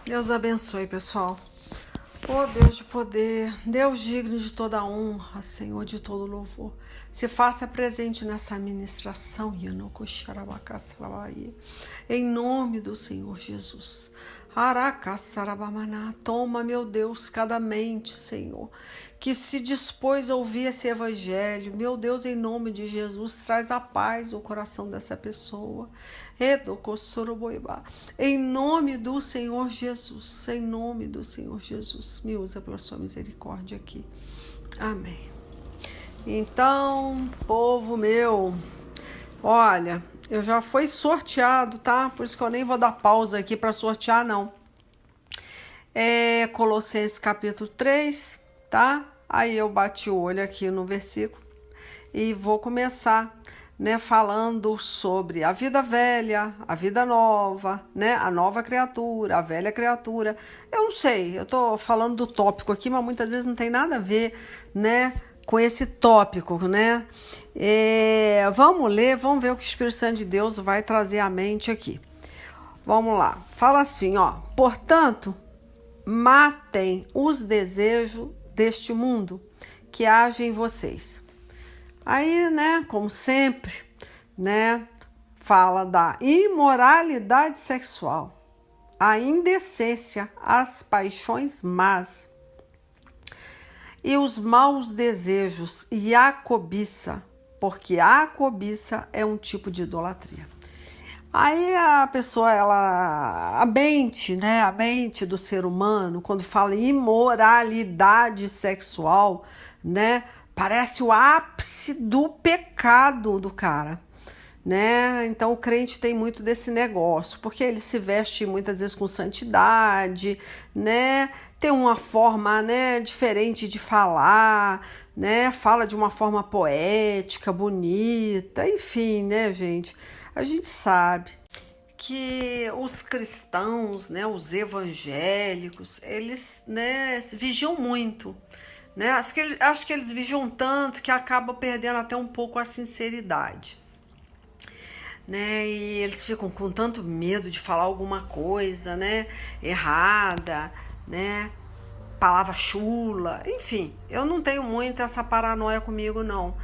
Deus abençoe, pessoal. Oh, Deus de poder, Deus digno de toda honra, Senhor de todo louvor. Se faça presente nessa ministração, em nome do Senhor Jesus. Toma, meu Deus, cada mente, Senhor, que se dispôs a ouvir esse evangelho. Meu Deus, em nome de Jesus, traz a paz no coração dessa pessoa. Em nome do Senhor Jesus, em nome do Senhor Jesus, me usa pela sua misericórdia aqui. Amém. Então, povo meu, olha, eu já fui sorteado, tá? Por isso que eu nem vou dar pausa aqui para sortear, não. É Colossenses capítulo 3, tá? Aí eu bati o olho aqui no versículo e vou começar, né, falando sobre a vida velha, a vida nova, né, a nova criatura, a velha criatura. Eu não sei, eu tô falando do tópico aqui, mas muitas vezes não tem nada a ver, né, com esse tópico, né? Vamos ler, vamos ver o que o Espírito Santo de Deus vai trazer à mente aqui. Vamos lá, fala assim, ó: portanto, matem os desejos deste mundo que agem em vocês. Aí, né, como sempre, né, fala da imoralidade sexual, a indecência, as paixões más e os maus desejos e a cobiça, porque a cobiça é um tipo de idolatria. Aí a pessoa, a mente do ser humano, quando fala imoralidade sexual, né, parece o ápice do pecado do cara, né? Então o crente tem muito desse negócio, porque ele se veste muitas vezes com santidade, né? Tem uma forma, né, diferente de falar, né? Fala de uma forma poética, bonita, enfim, né, gente? A gente sabe que os cristãos, né, os evangélicos, eles, né, vigiam muito, né? Acho que eles vigiam tanto que acabam perdendo até um pouco a sinceridade, né? E eles ficam com tanto medo de falar alguma coisa, né, errada, né? Palavra chula, enfim, eu não tenho muito essa paranoia comigo, não.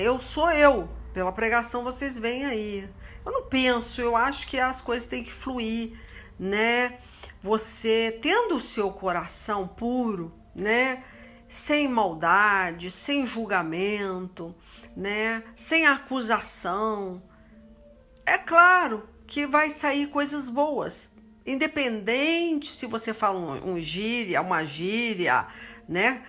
Eu sou eu, pela pregação vocês veem aí. Eu não penso, eu acho que as coisas têm que fluir, né? Você tendo o seu coração puro, né? Sem maldade, sem julgamento, né? Sem acusação, é claro que vai sair coisas boas. Independente se você fala uma gíria, né?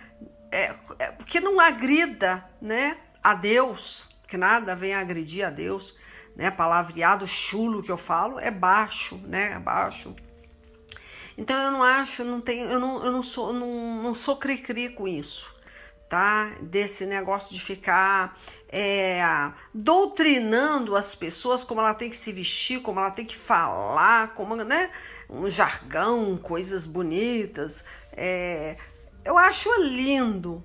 Porque não agrida, né, a Deus, que nada vem agredir a Deus, né? Palavreado chulo que eu falo é baixo, né? É baixo. Então eu não acho, não sou cri-cri com isso, tá? Desse negócio de ficar doutrinando as pessoas como ela tem que se vestir, como ela tem que falar, como, né? Um jargão, coisas bonitas. Eu acho lindo,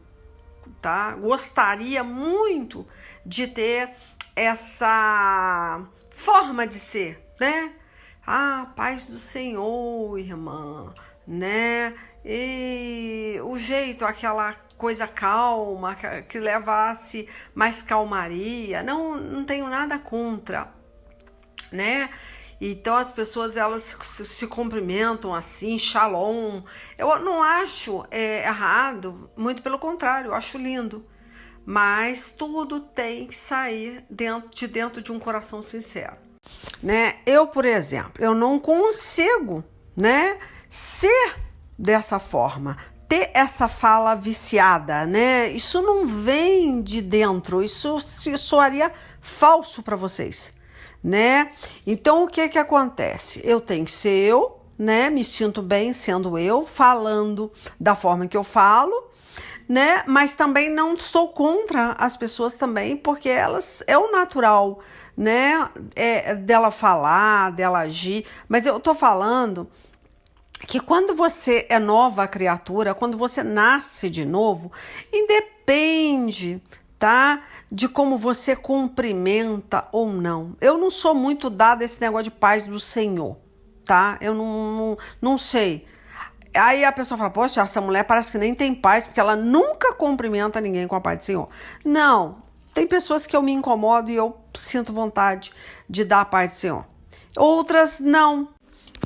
tá? Gostaria muito de ter essa forma de ser, né? Ah, paz do Senhor, irmã, né? E o jeito, aquela coisa calma, que levasse mais calmaria. Não tenho nada contra, né? Então as pessoas, elas se cumprimentam assim, shalom. Eu não acho errado, muito pelo contrário, eu acho lindo. Mas tudo tem que sair dentro de um coração sincero, né? Eu, por exemplo, eu não consigo, né, ser dessa forma, ter essa fala viciada, né? Isso não vem de dentro, isso soaria falso para vocês, né? Então o que acontece? Eu tenho que ser eu, né? Me sinto bem sendo eu, falando da forma que eu falo, né? Mas também não sou contra as pessoas também, porque elas é o natural, né? Dela falar, dela agir. Mas eu tô falando que quando você é nova criatura, quando você nasce de novo, independe, tá? De como você cumprimenta ou não. Eu não sou muito dada a esse negócio de paz do Senhor, tá? Eu não sei. Aí a pessoa fala, poxa, essa mulher parece que nem tem paz, porque ela nunca cumprimenta ninguém com a paz do Senhor. Não, tem pessoas que eu me incomodo e eu sinto vontade de dar a paz do Senhor. Outras não.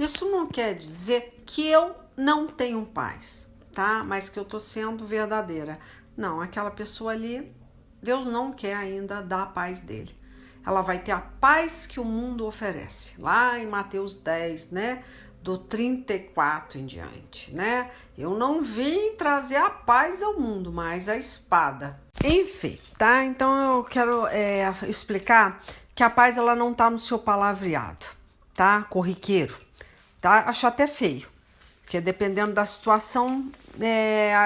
Isso não quer dizer que eu não tenho paz, tá? Mas que eu tô sendo verdadeira. Não, aquela pessoa ali, Deus não quer ainda dar a paz dele. Ela vai ter a paz que o mundo oferece. Lá em Mateus 10, né? Do 34 em diante, né? Eu não vim trazer a paz ao mundo, mas a espada. Enfim, tá? Então eu quero explicar que a paz ela não tá no seu palavreado, tá? Corriqueiro, tá? Acho até feio, porque dependendo da situação,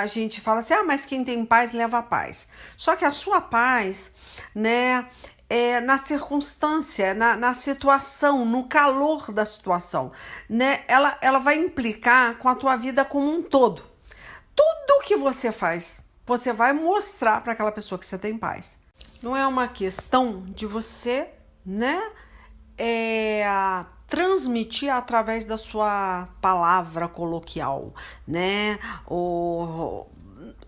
a gente fala assim, mas quem tem paz leva a paz. Só que a sua paz, né? Na circunstância, na situação, no calor da situação, né? Ela vai implicar com a tua vida como um todo. Tudo que você faz, você vai mostrar para aquela pessoa que você tem paz. Não é uma questão de você, né? Transmitir através da sua palavra coloquial, né?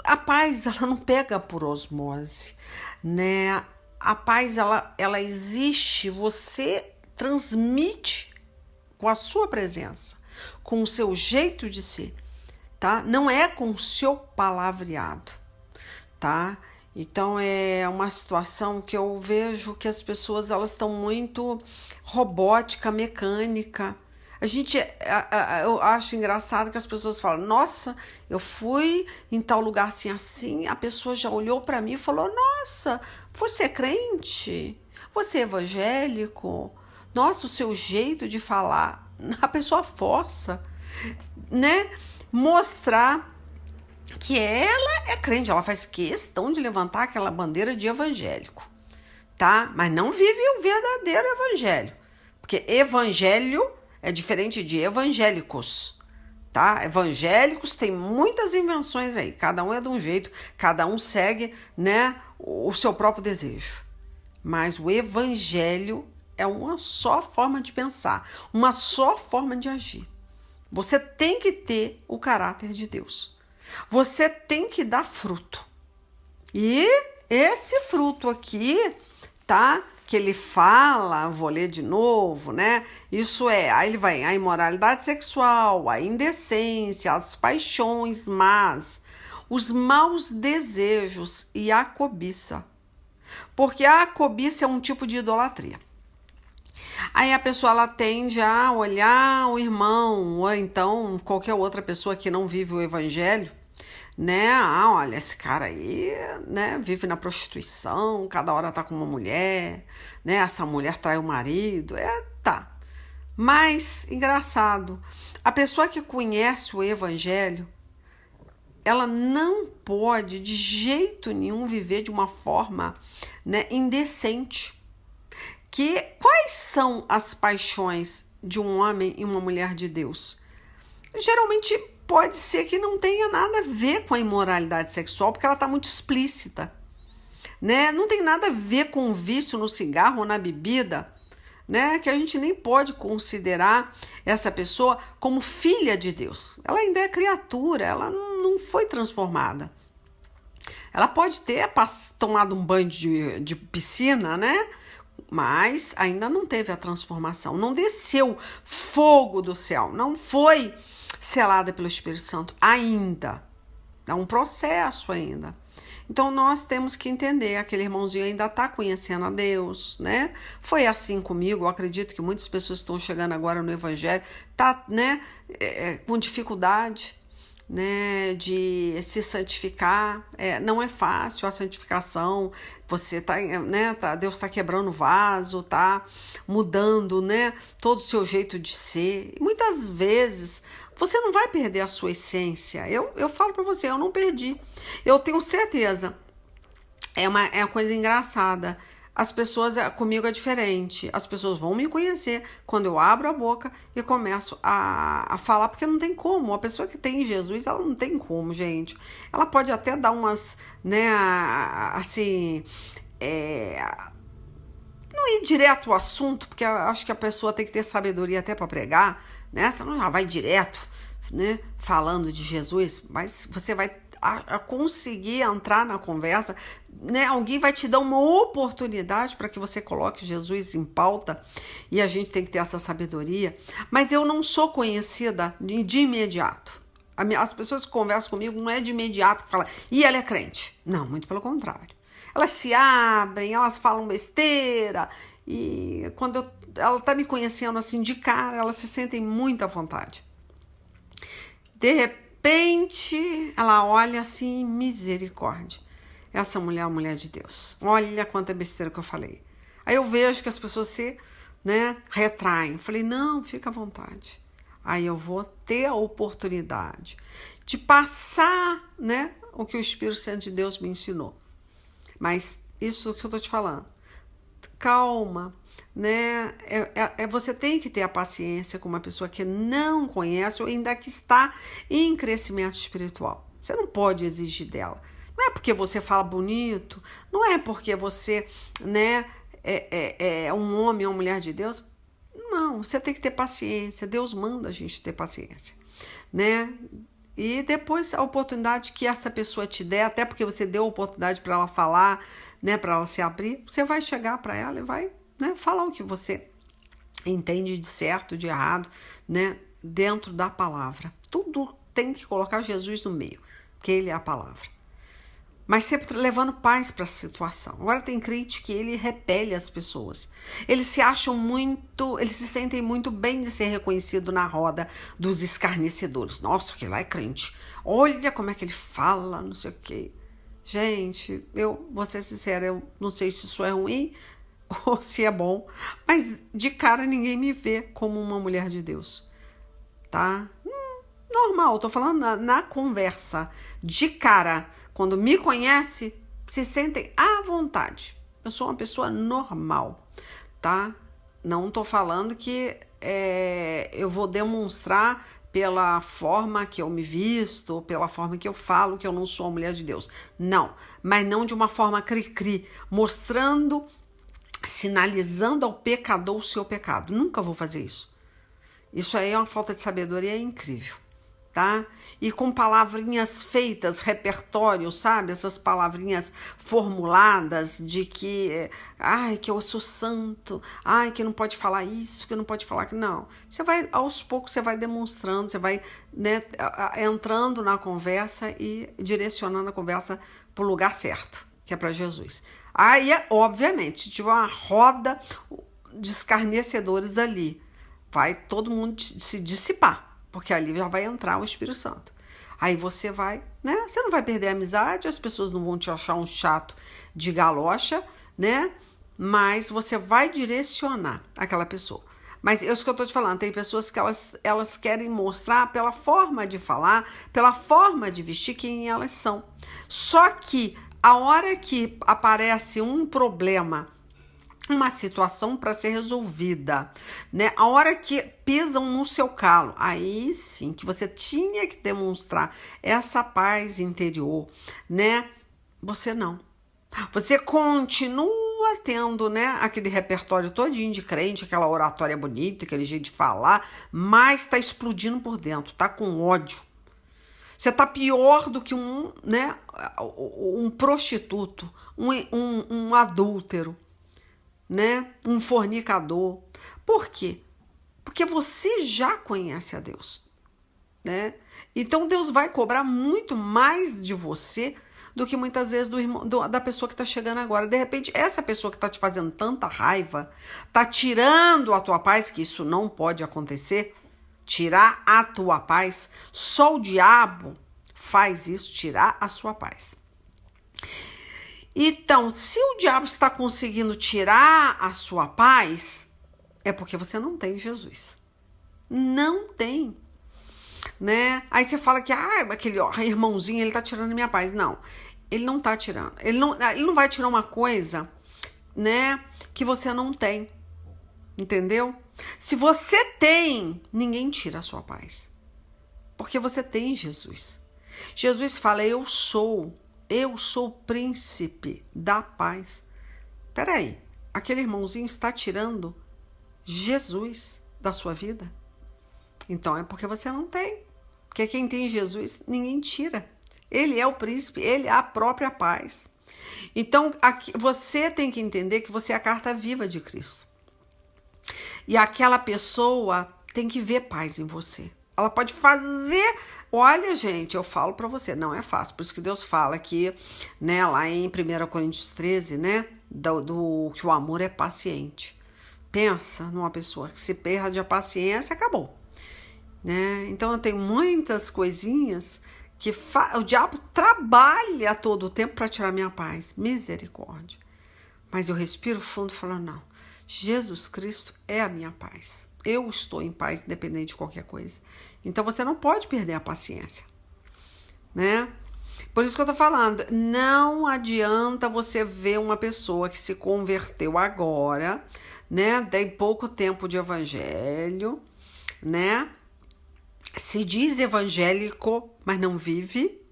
A paz, ela não pega por osmose, né? A paz, ela existe, você transmite com a sua presença, com o seu jeito de ser, tá? Não é com o seu palavreado, tá? Então, é uma situação que eu vejo que as pessoas, elas estão muito robótica, mecânica. Eu acho engraçado que as pessoas falam, nossa, eu fui em tal lugar assim, assim, a pessoa já olhou para mim e falou, nossa, você é crente? Você é evangélico? Nossa, o seu jeito de falar, a pessoa força, né? Mostrar que ela é crente, ela faz questão de levantar aquela bandeira de evangélico, tá? Mas não vive o verdadeiro evangelho, porque evangelho é diferente de evangélicos, tá? Evangélicos tem muitas invenções aí, cada um é de um jeito, cada um segue, né, o seu próprio desejo. Mas o evangelho é uma só forma de pensar, uma só forma de agir. Você tem que ter o caráter de Deus. Você tem que dar fruto. E esse fruto aqui, tá? Que ele fala, vou ler de novo, né? Isso aí ele vai a imoralidade sexual, a indecência, as paixões más, os maus desejos e a cobiça. Porque a cobiça é um tipo de idolatria. Aí a pessoa ela tende a olhar o irmão, ou então qualquer outra pessoa que não vive o evangelho, né? Olha, esse cara aí, né, vive na prostituição, cada hora tá com uma mulher, né? Essa mulher trai o marido, tá. Mas, engraçado, a pessoa que conhece o evangelho, ela não pode de jeito nenhum viver de uma forma, né, indecente. Quais são as paixões de um homem e uma mulher de Deus? Geralmente pode ser que não tenha nada a ver com a imoralidade sexual, porque ela está muito explícita, né? Não tem nada a ver com o vício no cigarro ou na bebida, né? Que a gente nem pode considerar essa pessoa como filha de Deus. Ela ainda é criatura, ela não foi transformada. Ela pode ter tomado um banho de piscina, né? Mas ainda não teve a transformação, não desceu fogo do céu, não foi selada pelo Espírito Santo ainda. É um processo ainda. Então nós temos que entender, aquele irmãozinho ainda está conhecendo a Deus, né? Foi assim comigo, eu acredito que muitas pessoas estão chegando agora no Evangelho, tá, né, com dificuldade, né, de se santificar. Não é fácil a santificação. Você Deus está quebrando o vaso, tá mudando, né, todo o seu jeito de ser. E muitas vezes você não vai perder a sua essência. Eu falo para você, eu não perdi. Eu tenho certeza. É uma coisa engraçada. As pessoas, comigo é diferente. As pessoas vão me conhecer quando eu abro a boca e começo a falar, porque não tem como. A pessoa que tem Jesus, ela não tem como, gente. Ela pode até dar umas, né, assim, não ir direto ao assunto, porque eu acho que a pessoa tem que ter sabedoria até para pregar, né? Você não já vai direto, né, falando de Jesus, mas você vai a conseguir entrar na conversa, né? Alguém vai te dar uma oportunidade para que você coloque Jesus em pauta, e a gente tem que ter essa sabedoria. Mas eu não sou conhecida de imediato. As pessoas que conversam comigo não é de imediato que falam, e ela é crente. Não, muito pelo contrário. Elas se abrem, elas falam besteira, e quando ela tá me conhecendo assim de cara, elas se sentem muito à vontade. De repente, ela olha assim, misericórdia. Essa mulher é a mulher de Deus. Olha quanta besteira que eu falei. Aí eu vejo que as pessoas se, né, retraem. Falei, não, fica à vontade. Aí eu vou ter a oportunidade de passar, né, o que o Espírito Santo de Deus me ensinou. Mas isso que eu tô te falando. Calma, né? Você tem que ter a paciência com uma pessoa que não conhece ou ainda que está em crescimento espiritual. Você não pode exigir dela. Não é porque você fala bonito, não é porque você, né, é um homem ou mulher de Deus. Não, você tem que ter paciência. Deus manda a gente ter paciência, né? E depois a oportunidade que essa pessoa te der, até porque você deu a oportunidade para ela falar, né, para ela se abrir, você vai chegar para ela e vai, né, falar o que você entende de certo, de errado, né, dentro da palavra. Tudo tem que colocar Jesus no meio, porque ele é a palavra. Mas sempre levando paz para a situação. Agora tem crente que ele repele as pessoas. Eles se acham muito, eles se sentem muito bem de ser reconhecido na roda dos escarnecedores. Nossa, que lá é crente. Olha como é que ele fala, não sei o quê. Gente, eu vou ser sincera, eu não sei se isso é ruim ou se é bom, mas de cara ninguém me vê como uma mulher de Deus, tá? Normal, tô falando na conversa, de cara. Quando me conhece, se sentem à vontade. Eu sou uma pessoa normal, tá? Não tô falando que eu vou demonstrar pela forma que eu me visto, pela forma que eu falo que eu não sou uma mulher de Deus. Não, mas não de uma forma cri-cri, mostrando, sinalizando ao pecador o seu pecado. Nunca vou fazer isso. Isso aí é uma falta de sabedoria incrível. Tá? E com palavrinhas feitas, repertório, sabe? Essas palavrinhas formuladas de que, ai, que eu sou santo, ai, que não pode falar isso, que não pode falar que não. Você vai, aos poucos, você vai demonstrando, você vai, né, entrando na conversa e direcionando a conversa para o lugar certo, que é para Jesus. Aí, obviamente, se tiver uma roda de escarnecedores ali, vai todo mundo se dissipar. Porque ali já vai entrar o Espírito Santo. Aí você vai, né? Você não vai perder a amizade, as pessoas não vão te achar um chato de galocha, né? Mas você vai direcionar aquela pessoa. Mas é isso que eu tô te falando, tem pessoas que elas querem mostrar pela forma de falar, pela forma de vestir quem elas são. Só que a hora que aparece um problema, uma situação para ser resolvida, né? A hora que pisam no seu calo, aí sim que você tinha que demonstrar essa paz interior, né? Você não. Você continua tendo, né, aquele repertório todinho de crente, aquela oratória bonita, aquele jeito de falar, mas tá explodindo por dentro, tá com ódio. Você tá pior do que né, um prostituto, um adúltero, né? Um fornicador. Por quê? Porque você já conhece a Deus, né? Então Deus vai cobrar muito mais de você do que muitas vezes da pessoa que está chegando agora. De repente, essa pessoa que está te fazendo tanta raiva, está tirando a tua paz, que isso não pode acontecer, tirar a tua paz. Só o diabo faz isso, tirar a sua paz. Então, se o diabo está conseguindo tirar a sua paz, é porque você não tem Jesus. Não tem, né? Aí você fala que aquele irmãozinho, ele tá tirando a minha paz. Não, ele não tá tirando. Ele não vai tirar uma coisa, né, que você não tem. Entendeu? Se você tem, ninguém tira a sua paz. Porque você tem Jesus. Jesus fala, eu sou o príncipe da paz. Peraí, aquele irmãozinho está tirando Jesus da sua vida. Então é porque você não tem. Porque quem tem Jesus, ninguém tira. Ele é o príncipe, ele é a própria paz. Então, aqui, você tem que entender que você é a carta viva de Cristo. E aquela pessoa tem que ver paz em você. Ela pode fazer... Olha, gente, eu falo para você, não é fácil. Por isso que Deus fala aqui, né, lá em 1 Coríntios 13, né, que o amor é paciente. Pensa numa pessoa que se perde a paciência, acabou. Né? Então, tem muitas coisinhas que o diabo trabalha todo o tempo para tirar minha paz. Misericórdia. Mas eu respiro fundo e falo, não, Jesus Cristo é a minha paz. Eu estou em paz, independente de qualquer coisa. Então, você não pode perder a paciência. Né? Por isso que eu tô falando, não adianta você ver uma pessoa que se converteu agora, né? Tem pouco tempo de evangelho, né? Se diz evangélico, mas não vive,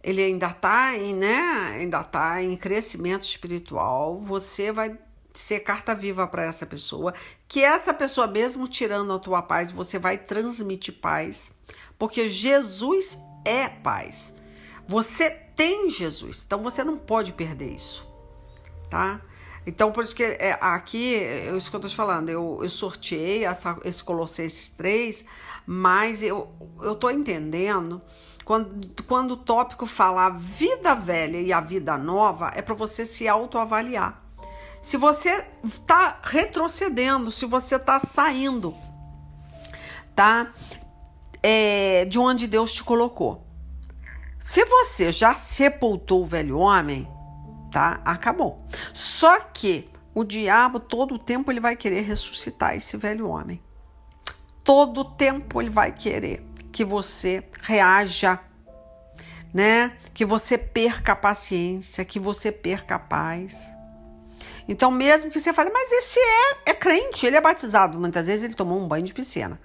ele ainda tá em crescimento espiritual, você vai ser carta viva para essa pessoa, que essa pessoa mesmo tirando a tua paz, você vai transmitir paz, porque Jesus é paz. Você tem Jesus, então você não pode perder isso, tá? Então, por isso que aqui, isso que eu tô te falando, eu sorteei esse Colossenses 3, mas eu tô entendendo, quando o tópico fala a vida velha e a vida nova, é para você se autoavaliar. Se você tá retrocedendo, se você tá saindo, tá? De onde Deus te colocou. Se você já sepultou o velho homem, tá? Acabou. Só que o diabo, todo o tempo, ele vai querer ressuscitar esse velho homem. Todo o tempo ele vai querer que você reaja, né? Que você perca a paciência, que você perca a paz. Então, mesmo que você fale, mas esse é crente, ele é batizado. Muitas vezes ele tomou um banho de piscina.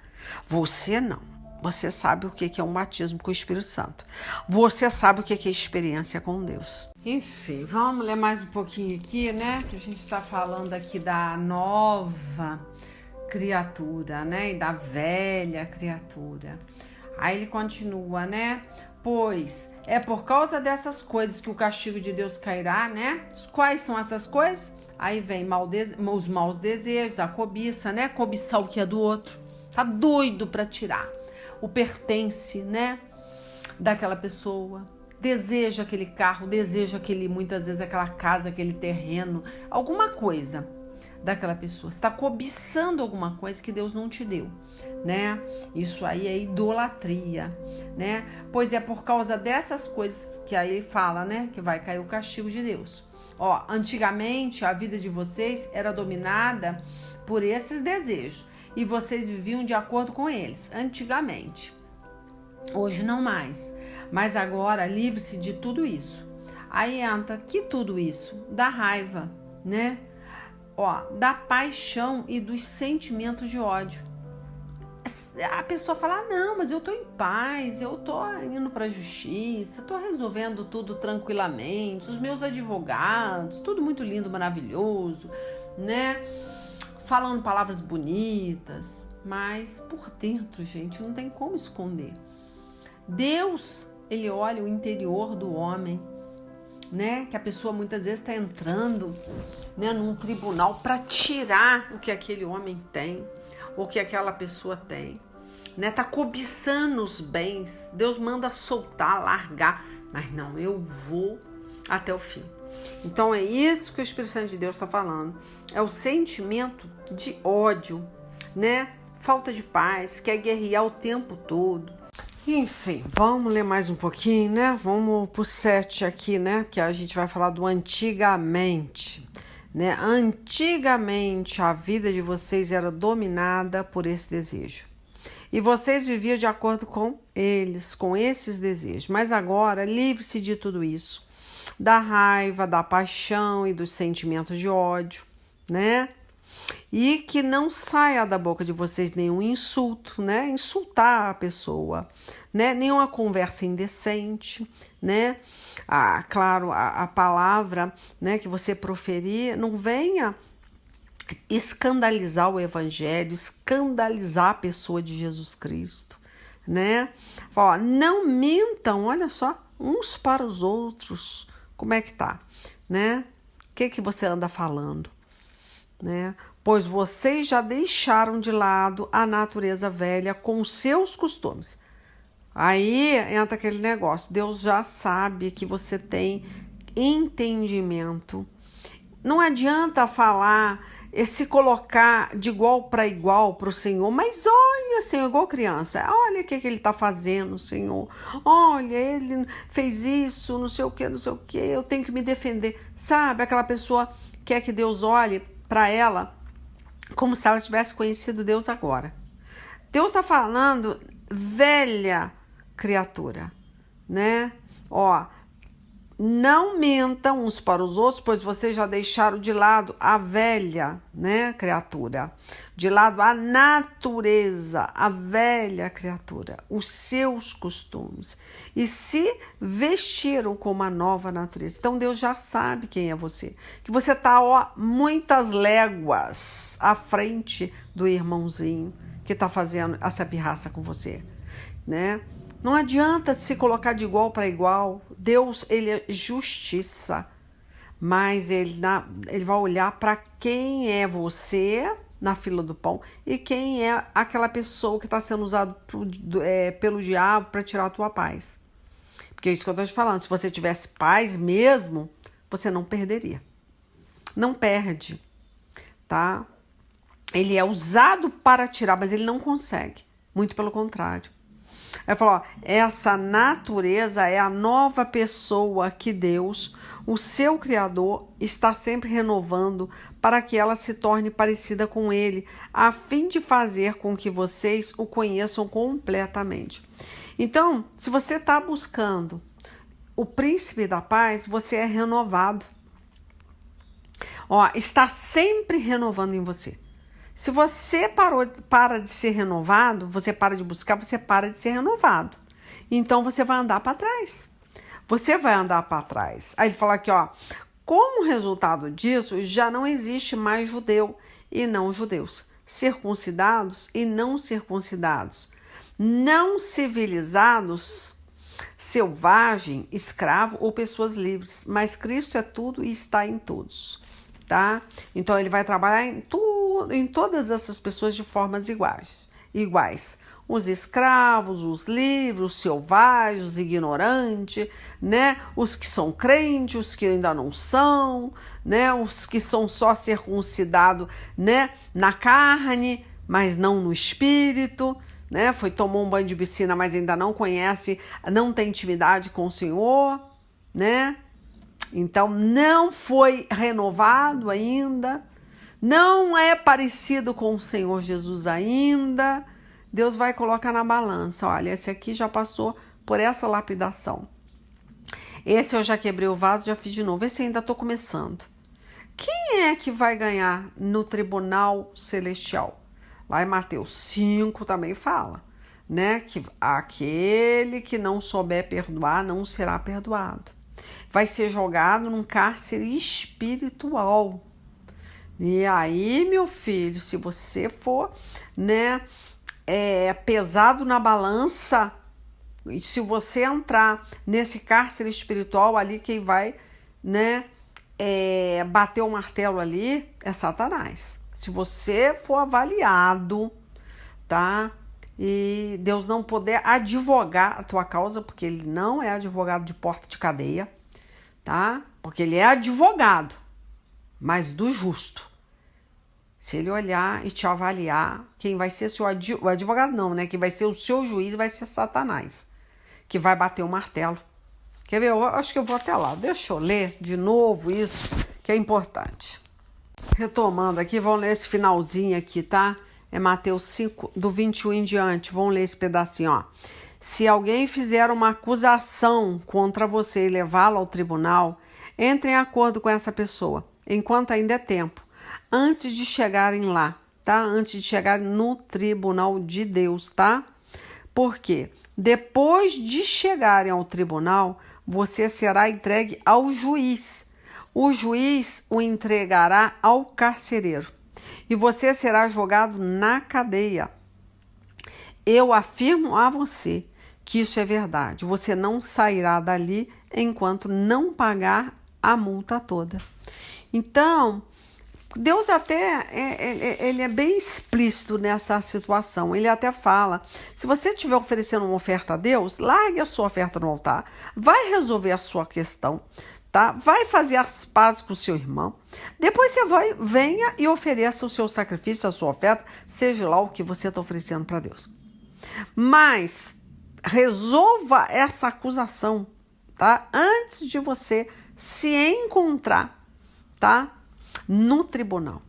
Você não. Você sabe o que é um batismo com o Espírito Santo. Você sabe o que é experiência com Deus. Enfim, vamos ler mais um pouquinho aqui, né? Que a gente está falando aqui da nova criatura, né? E da velha criatura. Aí ele continua, né? Pois é por causa dessas coisas que o castigo de Deus cairá, né? Quais são essas coisas? Aí vem os maus desejos, a cobiça, né? Cobiçar o que é do outro. Tá doido para tirar o pertence, né? Daquela pessoa. Deseja aquele carro, deseja muitas vezes aquela casa, aquele terreno, alguma coisa daquela pessoa. Você está cobiçando alguma coisa que Deus não te deu, né? Isso aí é idolatria, né? Pois é por causa dessas coisas que aí ele fala, né? Que vai cair o castigo de Deus. Ó, antigamente a vida de vocês era dominada por esses desejos e vocês viviam de acordo com eles, antigamente. Hoje não mais, mas agora livre-se de tudo isso. Aí entra que tudo isso? Da raiva, né? Ó, da paixão e dos sentimentos de ódio. A pessoa fala, não, mas eu tô em paz, eu tô indo pra justiça, tô resolvendo tudo tranquilamente, os meus advogados, tudo muito lindo, maravilhoso, né? Falando palavras bonitas, mas por dentro, gente, não tem como esconder. Deus, ele olha o interior do homem, né? Que a pessoa muitas vezes está entrando, né, num tribunal para tirar o que aquele homem tem, ou que aquela pessoa tem, né? Tá cobiçando os bens. Deus manda soltar, largar, mas não, eu vou até o fim. Então é isso que o Espírito Santo de Deus está falando. É o sentimento de ódio, né? Falta de paz, quer guerrear o tempo todo. Enfim, vamos ler mais um pouquinho, né? Vamos pro 7 aqui, né? Que a gente vai falar do antigamente, né? Antigamente a vida de vocês era dominada por esse desejo. E vocês viviam de acordo com eles, com esses desejos. Mas agora, livre-se de tudo isso. Da raiva, da paixão e dos sentimentos de ódio, né? E que não saia da boca de vocês nenhum insulto, né? Insultar a pessoa, né? Nenhuma conversa indecente, né? Claro, a palavra, né, que você proferir não venha escandalizar o evangelho, escandalizar a pessoa de Jesus Cristo, né? Ó, não mintam, olha só, uns para os outros. Como é que tá, né? O que você anda falando, né? Pois vocês já deixaram de lado a natureza velha com os seus costumes. Aí entra aquele negócio, Deus já sabe que você tem entendimento. Não adianta falar, se colocar de igual para igual para o Senhor, mas olha, Senhor, igual criança, olha o que ele está fazendo, Senhor. Olha, ele fez isso, não sei o que, eu tenho que me defender. Sabe, aquela pessoa quer que Deus olhe para ela como se ela tivesse conhecido Deus agora. Deus está falando, velha criatura, né? Ó, não mentam uns para os outros, pois vocês já deixaram de lado a velha, né, criatura, de lado a natureza, a velha criatura, os seus costumes, e se vestiram como a nova natureza. Então Deus já sabe quem é você, que você está, ó, muitas léguas à frente do irmãozinho que está fazendo essa pirraça com você, né? Não adianta se colocar de igual para igual. Deus, ele é justiça, mas ele vai olhar para quem é você na fila do pão e quem é aquela pessoa que está sendo usado pelo diabo para tirar a tua paz. Porque é isso que eu estou te falando. Se você tivesse paz mesmo, você não perderia. Não perde, tá? Ele é usado para tirar, mas ele não consegue. Muito pelo contrário. Aí falou, ó, essa natureza é a nova pessoa que Deus, o seu Criador, está sempre renovando para que ela se torne parecida com Ele, a fim de fazer com que vocês o conheçam completamente. Então, se você está buscando o príncipe da paz, você é renovado. Ó, está sempre renovando em você. Se você para de ser renovado, você para de buscar, você para de ser renovado. Então você vai andar para trás. Você vai andar para trás. Aí ele fala aqui, ó, como resultado disso, já não existe mais judeu e não judeus, circuncidados e não circuncidados, não civilizados, selvagem, escravo ou pessoas livres, mas Cristo é tudo e está em todos. Tá? Então ele vai trabalhar em todas essas pessoas de formas iguais. Os escravos, os livres, os selvagens, os ignorantes, né? Os que são crentes, os que ainda não são, né? Os que são só circuncidados, né? Na carne, mas não no espírito, né? Tomou um banho de piscina, mas ainda não conhece, não tem intimidade com o Senhor, né? Então, não foi renovado ainda, não é parecido com o Senhor Jesus ainda. Deus vai colocar na balança, olha, esse aqui já passou por essa lapidação. Esse eu já quebrei o vaso, já fiz de novo, esse ainda estou começando. Quem é que vai ganhar no tribunal celestial? Lá em Mateus 5 também fala, né, que aquele que não souber perdoar não será perdoado. Vai ser jogado num cárcere espiritual. E aí, meu filho, se você for, né, pesado na balança, e se você entrar nesse cárcere espiritual ali, quem vai, né, bater o martelo ali é Satanás. Se você for avaliado, tá? E Deus não puder advogar a tua causa, porque ele não é advogado de porta de cadeia, tá? Porque ele é advogado, mas do justo. Se ele olhar e te avaliar, quem vai ser o advogado não, né? Quem vai ser o seu juiz vai ser Satanás, que vai bater o martelo. Quer ver? Eu acho que eu vou até lá. Deixa eu ler de novo isso, que é importante. Retomando aqui, vamos ler esse finalzinho aqui, tá? É Mateus 5, do 21 em diante. Vamos ler esse pedacinho, ó. Se alguém fizer uma acusação contra você e levá-la ao tribunal, entre em acordo com essa pessoa, enquanto ainda é tempo, antes de chegarem lá, tá? Antes de chegarem no tribunal de Deus, tá? Porque depois de chegarem ao tribunal, você será entregue ao juiz. O juiz o entregará ao carcereiro e você será jogado na cadeia. Eu afirmo a você que isso é verdade. Você não sairá dali enquanto não pagar a multa toda. Então, Deus até, ele é bem explícito nessa situação. Ele até fala, se você estiver oferecendo uma oferta a Deus, largue a sua oferta no altar, vai resolver a sua questão, tá? Vai fazer as pazes com o seu irmão. Depois você venha e ofereça o seu sacrifício, a sua oferta, seja lá o que você está oferecendo para Deus. Mas resolva essa acusação, tá? Antes de você se encontrar, tá? No tribunal,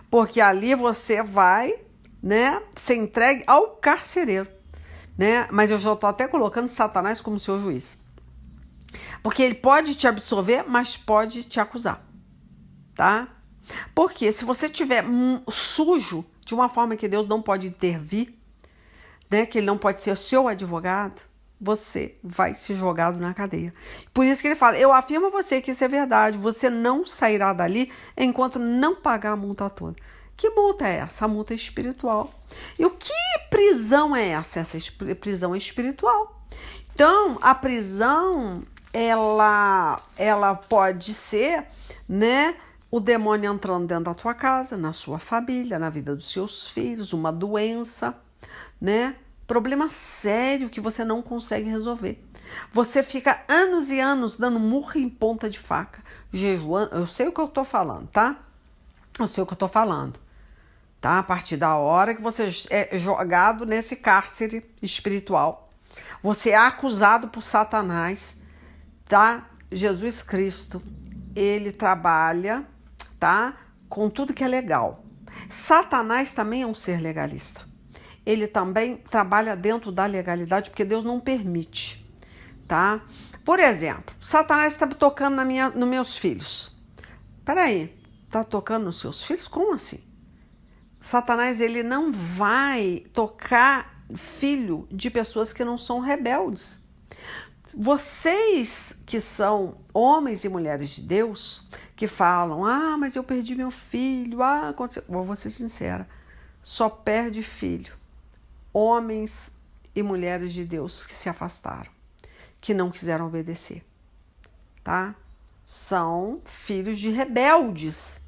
porque ali você vai, né, ser entregue ao carcereiro, né? Mas eu já estou até colocando Satanás como seu juiz, porque ele pode te absolver, mas pode te acusar, tá? Porque se você estiver sujo de uma forma que Deus não pode intervir, né, que ele não pode ser seu advogado, você vai ser jogado na cadeia. Por isso que ele fala, eu afirmo a você que isso é verdade, você não sairá dali enquanto não pagar a multa toda. Que multa é essa? A multa é espiritual. E o que prisão é essa? Essa prisão é espiritual. Então, a prisão, ela pode ser, né, o demônio entrando dentro da tua casa, na sua família, na vida dos seus filhos, uma doença, né? Problema sério que você não consegue resolver. Você fica anos e anos dando murro em ponta de faca, jejuando. Eu sei o que eu tô falando, tá? Eu sei o que eu tô falando, tá? A partir da hora que você é jogado nesse cárcere espiritual, você é acusado por Satanás, tá? Jesus Cristo, ele trabalha, tá? Com tudo que é legal. Satanás também é um ser legalista. Ele também trabalha dentro da legalidade, porque Deus não permite, tá? Por exemplo, Satanás está tocando nos meus filhos. Peraí, tá tocando nos seus filhos? Como assim? Satanás, ele não vai tocar filho de pessoas que não são rebeldes. Vocês que são homens e mulheres de Deus, que falam, mas eu perdi meu filho, aconteceu. Vou ser sincera, só perde filho homens e mulheres de Deus que se afastaram, que não quiseram obedecer, tá? São filhos de rebeldes.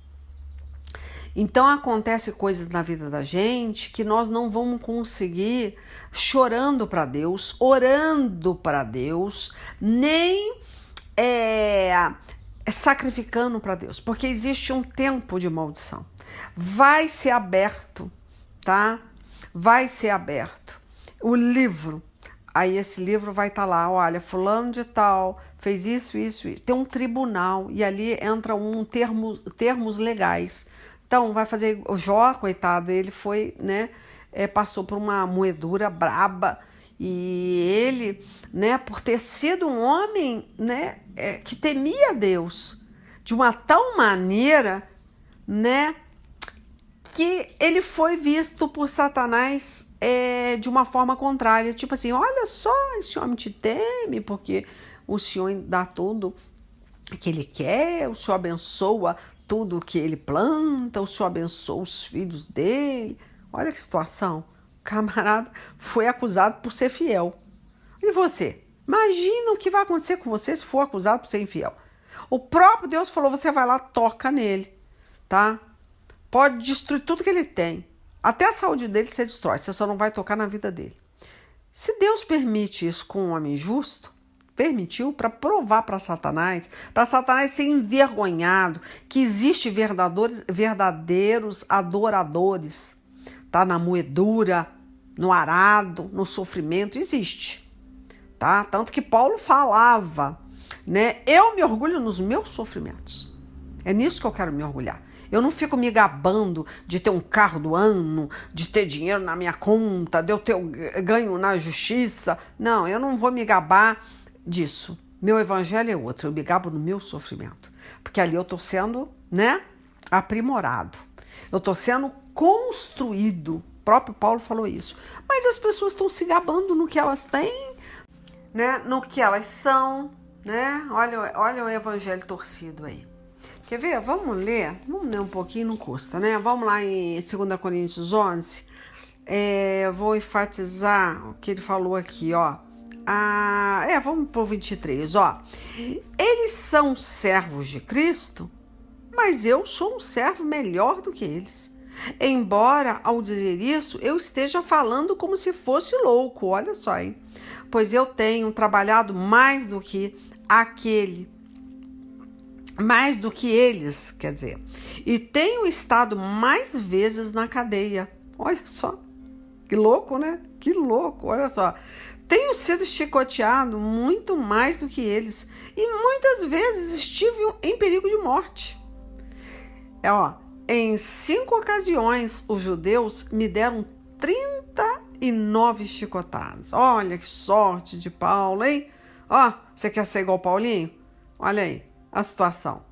Então acontece coisas na vida da gente que nós não vamos conseguir chorando para Deus, orando para Deus, nem sacrificando para Deus, porque existe um tempo de maldição. Vai ser aberto, tá? Vai ser aberto o livro, aí esse livro vai estar lá, olha, fulano de tal fez isso, isso, isso. Tem um tribunal e ali entra termos legais. Então vai fazer o Jó, coitado, ele foi, né, passou por uma moedura braba e ele, né, por ter sido um homem, né, que temia Deus de uma tal maneira, né, que ele foi visto por Satanás de uma forma contrária, tipo assim, olha só, esse homem te teme, porque o Senhor dá tudo que ele quer, o Senhor abençoa tudo que ele planta, o Senhor abençoa os filhos dele. Olha que situação, o camarada foi acusado por ser fiel. E você? Imagina o que vai acontecer com você se for acusado por ser infiel. O próprio Deus falou, você vai lá, toca nele, tá? Pode destruir tudo que ele tem. Até a saúde dele você destrói, você só não vai tocar na vida dele. Se Deus permite isso com um homem justo, permitiu para provar para Satanás ser envergonhado, que existe verdadeiros adoradores, tá? Na moedura, no arado, no sofrimento, existe, tá? Tanto que Paulo falava, né? Eu me orgulho nos meus sofrimentos. É nisso que eu quero me orgulhar. Eu não fico me gabando de ter um carro do ano, de ter dinheiro na minha conta, de eu ter ganho na justiça. Não, eu não vou me gabar disso. Meu evangelho é outro, eu me gabo no meu sofrimento. Porque ali eu estou sendo, né, aprimorado. Eu estou sendo construído. O próprio Paulo falou isso. Mas as pessoas estão se gabando no que elas têm, né, no que elas são, né? Olha o evangelho torcido aí. quer ver? Vamos ler um pouquinho, não custa, né? Vamos lá em 2 Coríntios 11. Vou enfatizar o que ele falou aqui, ó. Vamos pro 23, ó. Eles são servos de Cristo, mas eu sou um servo melhor do que eles. Embora, ao dizer isso, eu esteja falando como se fosse louco, olha só, hein? Pois eu tenho trabalhado mais do que eles, quer dizer, e tenho estado mais vezes na cadeia. Olha só, que louco, né? Que louco, olha só. Tenho sido chicoteado muito mais do que eles e muitas vezes estive em perigo de morte. Em 5 ocasiões, os judeus me deram 39 chicotadas. Olha que sorte de Paulo, hein? Você quer ser igual Paulinho? Olha aí a situação.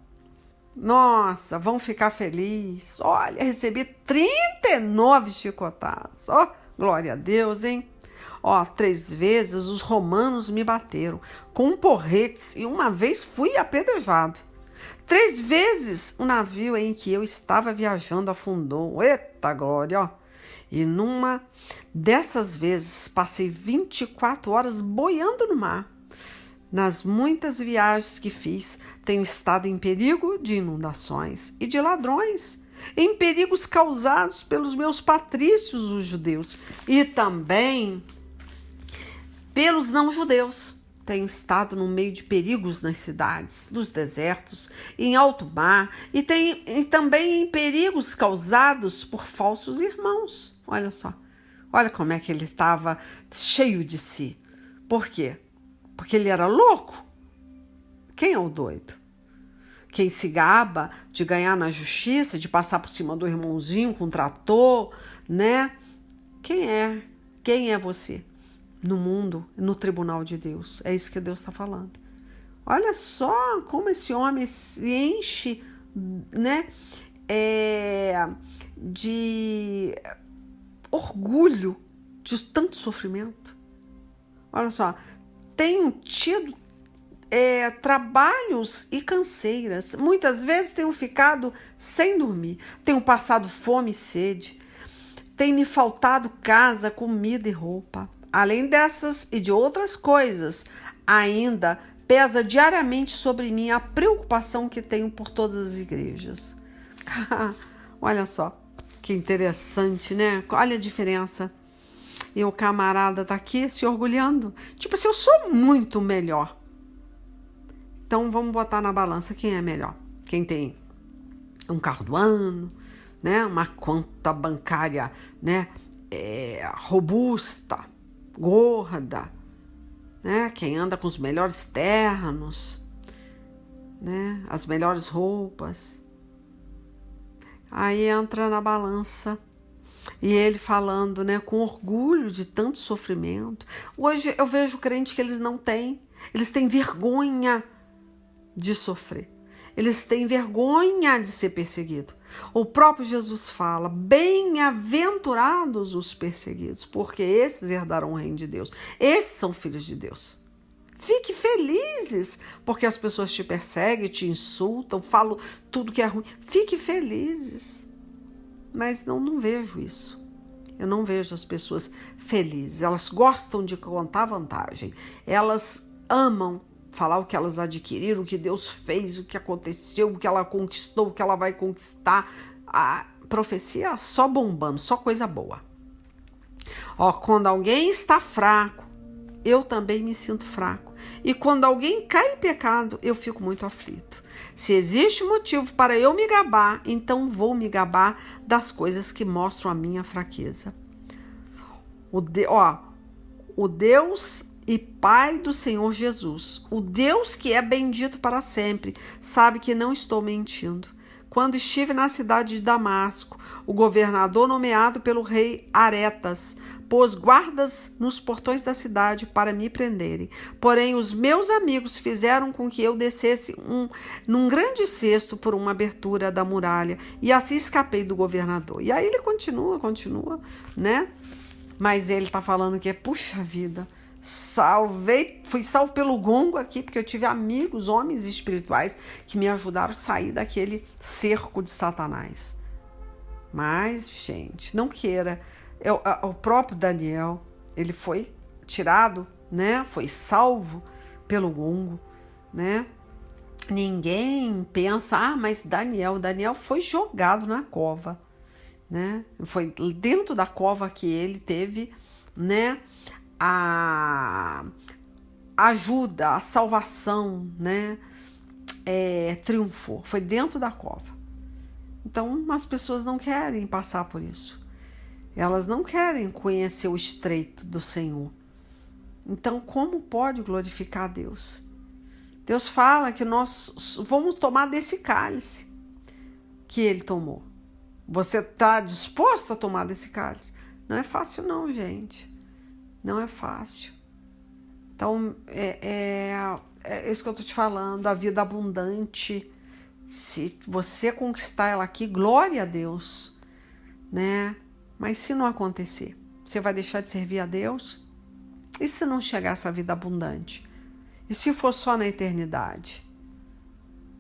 Nossa, vão ficar felizes. Olha, recebi 39 chicotadas. Glória a Deus, hein? 3 vezes os romanos me bateram com porretes e uma vez fui apedrejado. 3 vezes o navio em que eu estava viajando afundou. Eita glória, E numa dessas vezes passei 24 horas boiando no mar. Nas muitas viagens que fiz, tenho estado em perigo de inundações e de ladrões, em perigos causados pelos meus patrícios, os judeus, e também pelos não-judeus. Tenho estado no meio de perigos nas cidades, nos desertos, em alto mar, e também em perigos causados por falsos irmãos. Olha só, olha como é que ele estava cheio de si. Por quê? Porque ele era louco. Quem é o doido? Quem se gaba de ganhar na justiça, de passar por cima do irmãozinho com um trator, né? Quem é? Quem é você? No mundo, no tribunal de Deus. É isso que Deus está falando. Olha só como esse homem se enche, né, de orgulho de tanto sofrimento. Olha só, tenho tido trabalhos e canseiras. Muitas vezes tenho ficado sem dormir. Tenho passado fome e sede. Tem me faltado casa, comida e roupa. Além dessas e de outras coisas, ainda pesa diariamente sobre mim a preocupação que tenho por todas as igrejas. Olha só, que interessante, né? Olha a diferença. E o camarada tá aqui se orgulhando. Tipo assim, eu sou muito melhor. Então vamos botar na balança quem é melhor. Quem tem um carro do ano, né? Uma conta bancária, né? Robusta, gorda, né? Quem anda com os melhores ternos, né? As melhores roupas. Aí entra na balança. E ele falando, né, com orgulho de tanto sofrimento. Hoje eu vejo crente que eles não têm. Eles têm vergonha de sofrer. Eles têm vergonha de ser perseguido. O próprio Jesus fala, bem-aventurados os perseguidos, porque esses herdarão o reino de Deus. Esses são filhos de Deus. Fique felizes, porque as pessoas te perseguem, te insultam, falam tudo que é ruim. Fique felizes. Mas não vejo isso. Eu não vejo as pessoas felizes. Elas gostam de contar vantagem. Elas amam falar o que elas adquiriram, o que Deus fez, o que aconteceu, o que ela conquistou, o que ela vai conquistar. A profecia só bombando, só coisa boa. Quando alguém está fraco, eu também me sinto fraco. E quando alguém cai em pecado, eu fico muito aflito. Se existe motivo para eu me gabar, então vou me gabar das coisas que mostram a minha fraqueza. O Deus e Pai do Senhor Jesus, o Deus que é bendito para sempre, sabe que não estou mentindo. Quando estive na cidade de Damasco, o governador nomeado pelo rei Aretas pôs guardas nos portões da cidade para me prenderem. Porém, os meus amigos fizeram com que eu descesse num grande cesto por uma abertura da muralha e assim escapei do governador. E aí ele continua, né? Mas ele está falando que puxa vida, Fui salvo pelo gongo aqui, porque eu tive amigos, homens espirituais, que me ajudaram a sair daquele cerco de Satanás. Mas, gente, não queira. O próprio Daniel, ele foi tirado, né? Foi salvo pelo gongo, né? Ninguém pensa, mas Daniel foi jogado na cova, né? Foi dentro da cova que ele teve, né? A ajuda, a salvação, né? Triunfou. Foi dentro da cova. Então, as pessoas não querem passar por isso. Elas não querem conhecer o estreito do Senhor. Então, como pode glorificar a Deus? Deus fala que nós vamos tomar desse cálice que ele tomou. Você está disposto a tomar desse cálice? Não é fácil não, gente. Não é fácil. Então, é isso que eu estou te falando, a vida abundante. Se você conquistar ela aqui, glória a Deus, né? Mas se não acontecer, você vai deixar de servir a Deus? E se não chegar essa vida abundante? E se for só na eternidade?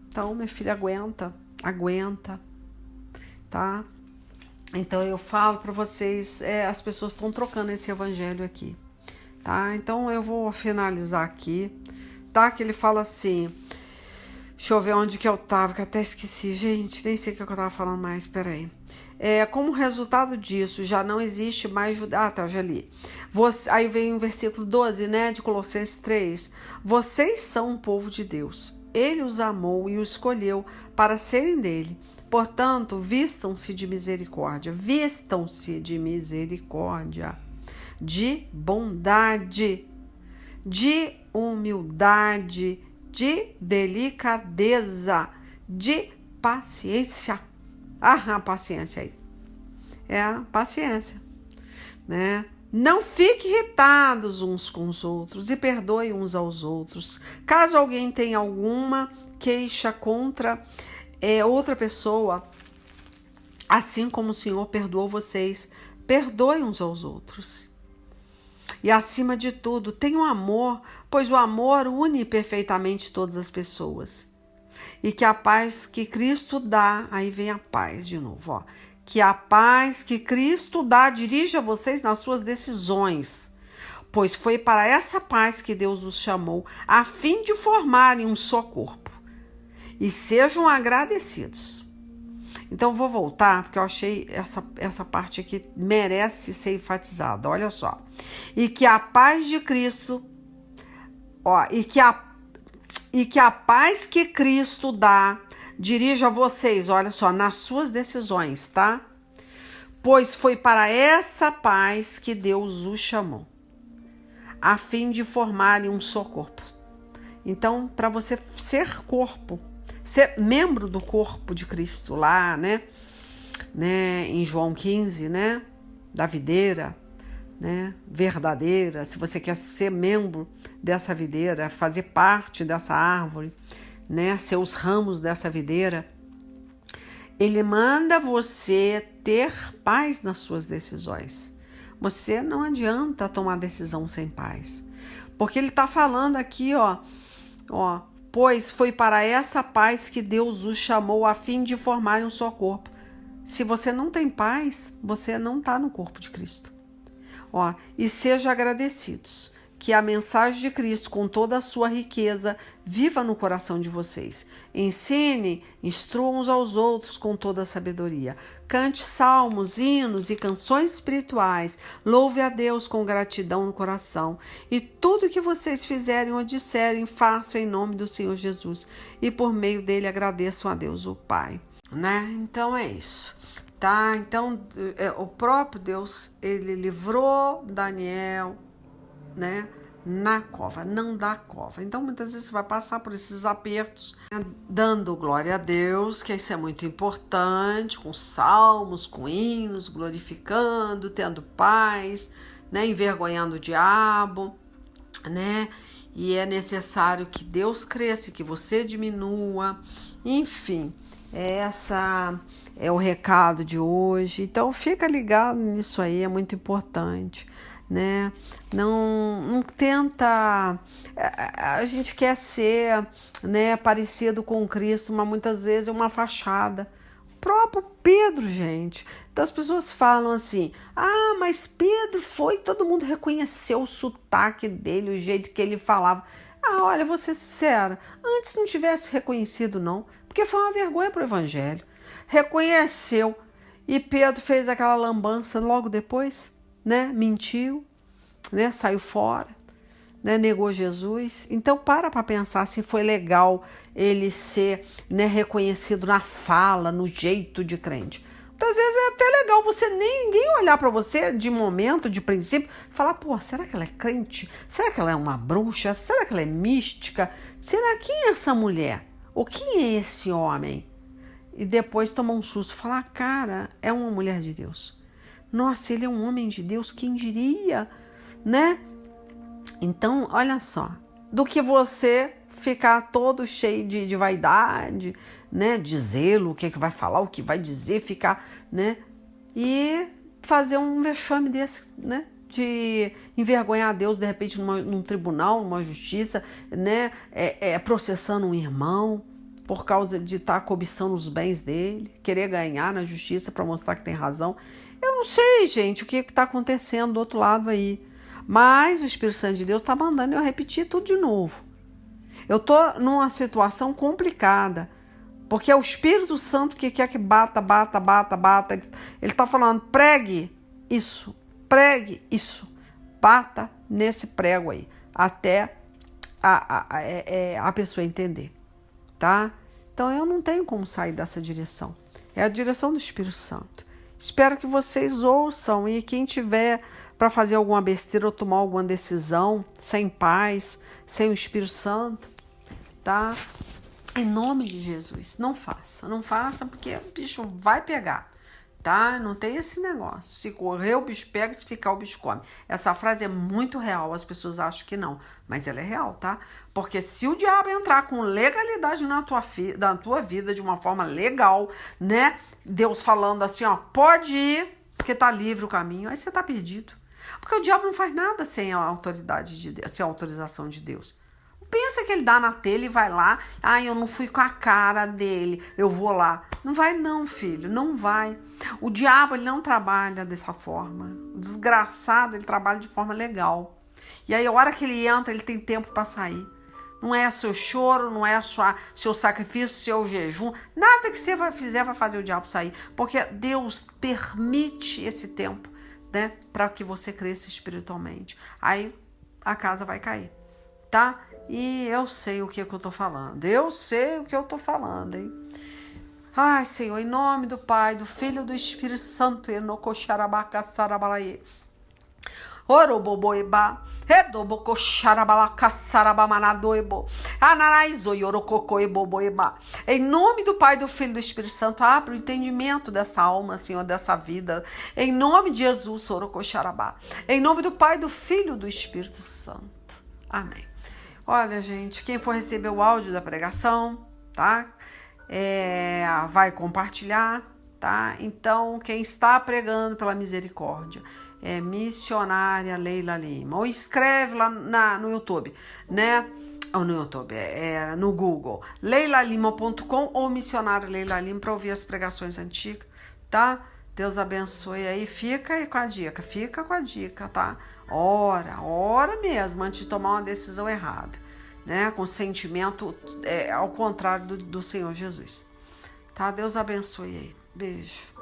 Então, minha filha, aguenta, tá? Então, eu falo para vocês, as pessoas estão trocando esse evangelho aqui, tá? Então, eu vou finalizar aqui, tá? Que ele fala assim, deixa eu ver onde que eu tava, que até esqueci, gente, nem sei o que eu tava falando mais, peraí. Como resultado disso, já não existe mais judeu. Ah, tá, já li. Aí vem o versículo 12, né, de Colossenses 3. Vocês são um povo de Deus. Ele os amou e os escolheu para serem dele. Portanto, vistam-se de misericórdia. Vistam-se de misericórdia, de bondade, de humildade, de delicadeza, de paciência. A paciência aí. Paciência, né? Não fiquem irritados uns com os outros e perdoem uns aos outros. Caso alguém tenha alguma queixa contra outra pessoa, assim como o Senhor perdoou vocês, perdoem uns aos outros. E acima de tudo, tenham amor, pois o amor une perfeitamente todas as pessoas. E que a paz que Cristo dá, aí vem a paz de novo, ó. Que a paz que Cristo dá dirija vocês nas suas decisões, pois foi para essa paz que Deus os chamou, a fim de formarem um só corpo. E sejam agradecidos. Então, vou voltar, porque eu achei essa parte aqui merece ser enfatizada. Olha só. E que a paz de Cristo, e que a paz que Cristo dá dirija vocês, olha só, nas suas decisões, tá? Pois foi para essa paz que Deus os chamou, a fim de formarem um só corpo. Então, para você ser corpo, ser membro do corpo de Cristo lá, né, em João 15, né, da videira, né, verdadeira, se você quer ser membro dessa videira, fazer parte dessa árvore, né, ser os ramos dessa videira, ele manda você ter paz nas suas decisões. Você não adianta tomar decisão sem paz, porque ele está falando aqui, pois foi para essa paz que Deus os chamou a fim de formarem um só corpo. Se você não tem paz, você não está no corpo de Cristo. E sejam agradecidos, que a mensagem de Cristo, com toda a sua riqueza, viva no coração de vocês. Ensine, instruam uns aos outros com toda a sabedoria. Cante salmos, hinos e canções espirituais. Louve a Deus com gratidão no coração. E tudo que vocês fizerem ou disserem, façam em nome do Senhor Jesus. E por meio dele agradeçam a Deus, o Pai. Né? Então é isso. Tá? Então, o próprio Deus, ele livrou Daniel, né, na cova, não da cova. Então, muitas vezes você vai passar por esses apertos, né, dando glória a Deus, que isso é muito importante, com salmos, com hinos, glorificando, tendo paz, né, envergonhando o diabo, né, e é necessário que Deus cresça, que você diminua, enfim. Essa é o recado de hoje. Então fica ligado nisso aí, é muito importante, né? Não tenta. A gente quer ser, né, parecido com Cristo, mas muitas vezes é uma fachada. O próprio Pedro, gente. Então as pessoas falam assim: ah, mas Pedro foi, todo mundo reconheceu o sotaque dele, o jeito que ele falava. Ah, olha, vou ser sincera, antes não tivesse reconhecido, não, porque foi uma vergonha para o evangelho. Reconheceu, e Pedro fez aquela lambança logo depois, né? Mentiu, né? Saiu fora, né? Negou Jesus. Então para pensar se foi legal ele ser, né, reconhecido na fala, no jeito de crente. Às vezes é até legal você ninguém olhar para você de momento, de princípio, falar, pô, será que ela é crente? Será que ela é uma bruxa? Será que ela é mística? Será quem é essa mulher? Ou quem é esse homem? E depois tomar um susto, falar, cara, é uma mulher de Deus. Nossa, ele é um homem de Deus, quem diria, né? Então, olha só, do que você ficar todo cheio de vaidade, né, de zelo, o que vai falar, o que vai dizer, ficar, né, e fazer um vexame desse, né, de envergonhar a Deus de repente num tribunal, numa justiça, né, processando um irmão por causa de estar cobiçando os bens dele, querer ganhar na justiça para mostrar que tem razão. Eu não sei, gente, o que está acontecendo do outro lado aí, mas o Espírito Santo de Deus está mandando eu repetir tudo de novo. Eu estou numa situação complicada, porque é o Espírito Santo que quer que bata. Ele está falando, pregue isso, bata nesse prego aí, até a pessoa entender, tá? Então eu não tenho como sair dessa direção, é a direção do Espírito Santo. Espero que vocês ouçam, e quem tiver para fazer alguma besteira ou tomar alguma decisão sem paz, sem o Espírito Santo, tá? Em nome de Jesus, não faça porque o bicho vai pegar, tá? Não tem esse negócio, se correr o bicho pega, se ficar o bicho come. Essa frase é muito real, as pessoas acham que não, mas ela é real, tá? Porque se o diabo entrar com legalidade na tua vida, de uma forma legal, né? Deus falando assim, ó, pode ir, porque tá livre o caminho, aí você tá perdido. Porque o diabo não faz nada sem a autoridade de Deus, sem a autorização de Deus. Pensa que ele dá na telha e vai lá, eu não fui com a cara dele, eu vou lá. Não vai não, filho, não vai. O diabo, ele não trabalha dessa forma. O desgraçado, ele trabalha de forma legal. E aí, a hora que ele entra, ele tem tempo para sair. Não é seu choro, não é seu sacrifício, seu jejum. Nada que você fizer vai fazer o diabo sair. Porque Deus permite esse tempo, né, para que você cresça espiritualmente. Aí a casa vai cair, tá? E eu sei o que eu tô falando. Hein? Ai, Senhor, em nome do Pai, do Filho e do Espírito Santo, enocoxarabacaçarabalaê. Oroboboeba, redobocoxarabalacarabamandoebo, anaraizoiorococoeboboeba. Em nome do Pai, do Filho e do Espírito Santo, abre o entendimento dessa alma, Senhor, dessa vida. Em nome de Jesus, orocoxarabá. Em nome do Pai, do Filho e do Espírito Santo. Amém. Olha, gente, quem for receber o áudio da pregação, tá? Vai compartilhar, tá? Então, quem está pregando pela misericórdia é missionária Leila Lima. Ou escreve lá no YouTube, né? Ou no YouTube, no Google, leilalima.com ou missionária Leila Lima para ouvir as pregações antigas, tá? Deus abençoe aí, fica com a dica, tá? Ora mesmo, antes de tomar uma decisão errada, né? Com sentimento ao contrário do Senhor Jesus, tá? Deus abençoe aí, beijo.